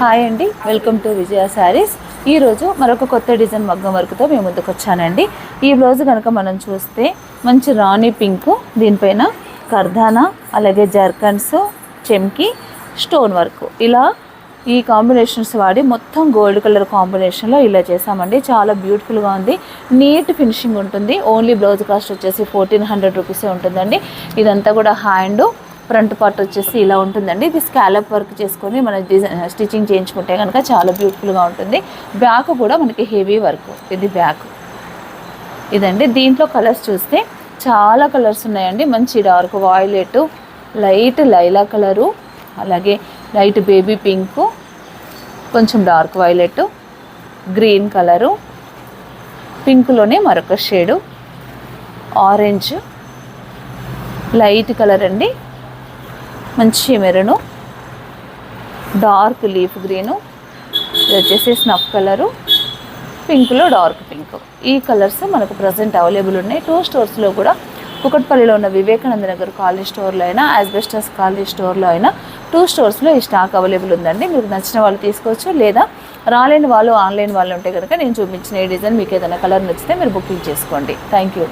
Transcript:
Hi అండి, welcome to విజయ శారీస్. ఈరోజు మరొక కొత్త డిజైన్ మగ్గం వర్క్తో మేము ముందుకు వచ్చానండి. ఈ బ్లౌజ్ కనుక మనం చూస్తే మంచి రాణి పింక్, దీనిపైన కర్దానా, అలాగే జర్కన్స్, చెమ్కి, స్టోన్ వర్క్, ఇలా ఈ కాంబినేషన్స్ వాడి మొత్తం గోల్డ్ కలర్ కాంబినేషన్లో ఇలా చేసామండి. చాలా బ్యూటిఫుల్గా ఉంది, నీట్ ఫినిషింగ్ ఉంటుంది. ఓన్లీ బ్లౌజ్ కాస్ట్ వచ్చేసి 1400 రూపీసే ఉంటుందండి. ఇదంతా కూడా హ్యాండ్ ఫ్రంట్ పార్ట్ వచ్చేసి ఇలా ఉంటుందండి. ఇది స్కాలప్ వర్క్ చేసుకొని మన డిజైన్ స్టిచ్చింగ్ చేయించుకుంటే కనుక చాలా బ్యూటిఫుల్గా ఉంటుంది. బ్యాక్ కూడా మనకి హెవీ వర్క్, ఇది బ్యాక్ ఇదండి. దీంట్లో కలర్స్ చూస్తే చాలా కలర్స్ ఉన్నాయండి. మంచి dark violet, light Laila colour, అలాగే లైట్ బేబీ పింక్, కొంచెం డార్క్ వైలెట్, గ్రీన్ కలరు, పింక్లోనే మరొక షేడు, ఆరెంజ్, లైట్ కలర్ అండి, మంచి మెరూను, డార్క్ లీఫ్ గ్రీను, ఇది వచ్చేసి స్నఫ్ కలరు, పింక్లో డార్క్ పింక్. ఈ కలర్స్ మనకు ప్రజెంట్ అవైలబుల్ ఉన్నాయి. 2 స్టోర్స్లో కూడా, కుకట్పల్లిలో ఉన్న వివేకానంద నగర్ కాలనీ స్టోర్లో అయినా, యాస్బెస్టస్ కాలనీ స్టోర్లో అయినా 2 స్టోర్స్లో ఈ స్టాక్ అవైలబుల్ ఉందండి. మీకు నచ్చిన వాళ్ళు తీసుకోవచ్చు, లేదా రాలేని వాళ్ళు ఆన్లైన్ వాళ్ళు ఉంటే కనుక నేను చూపించిన ఈ డిజైన్ మీకు ఏదైనా కలర్ నచ్చితే మీరు బుకింగ్ చేసుకోండి. Thank you.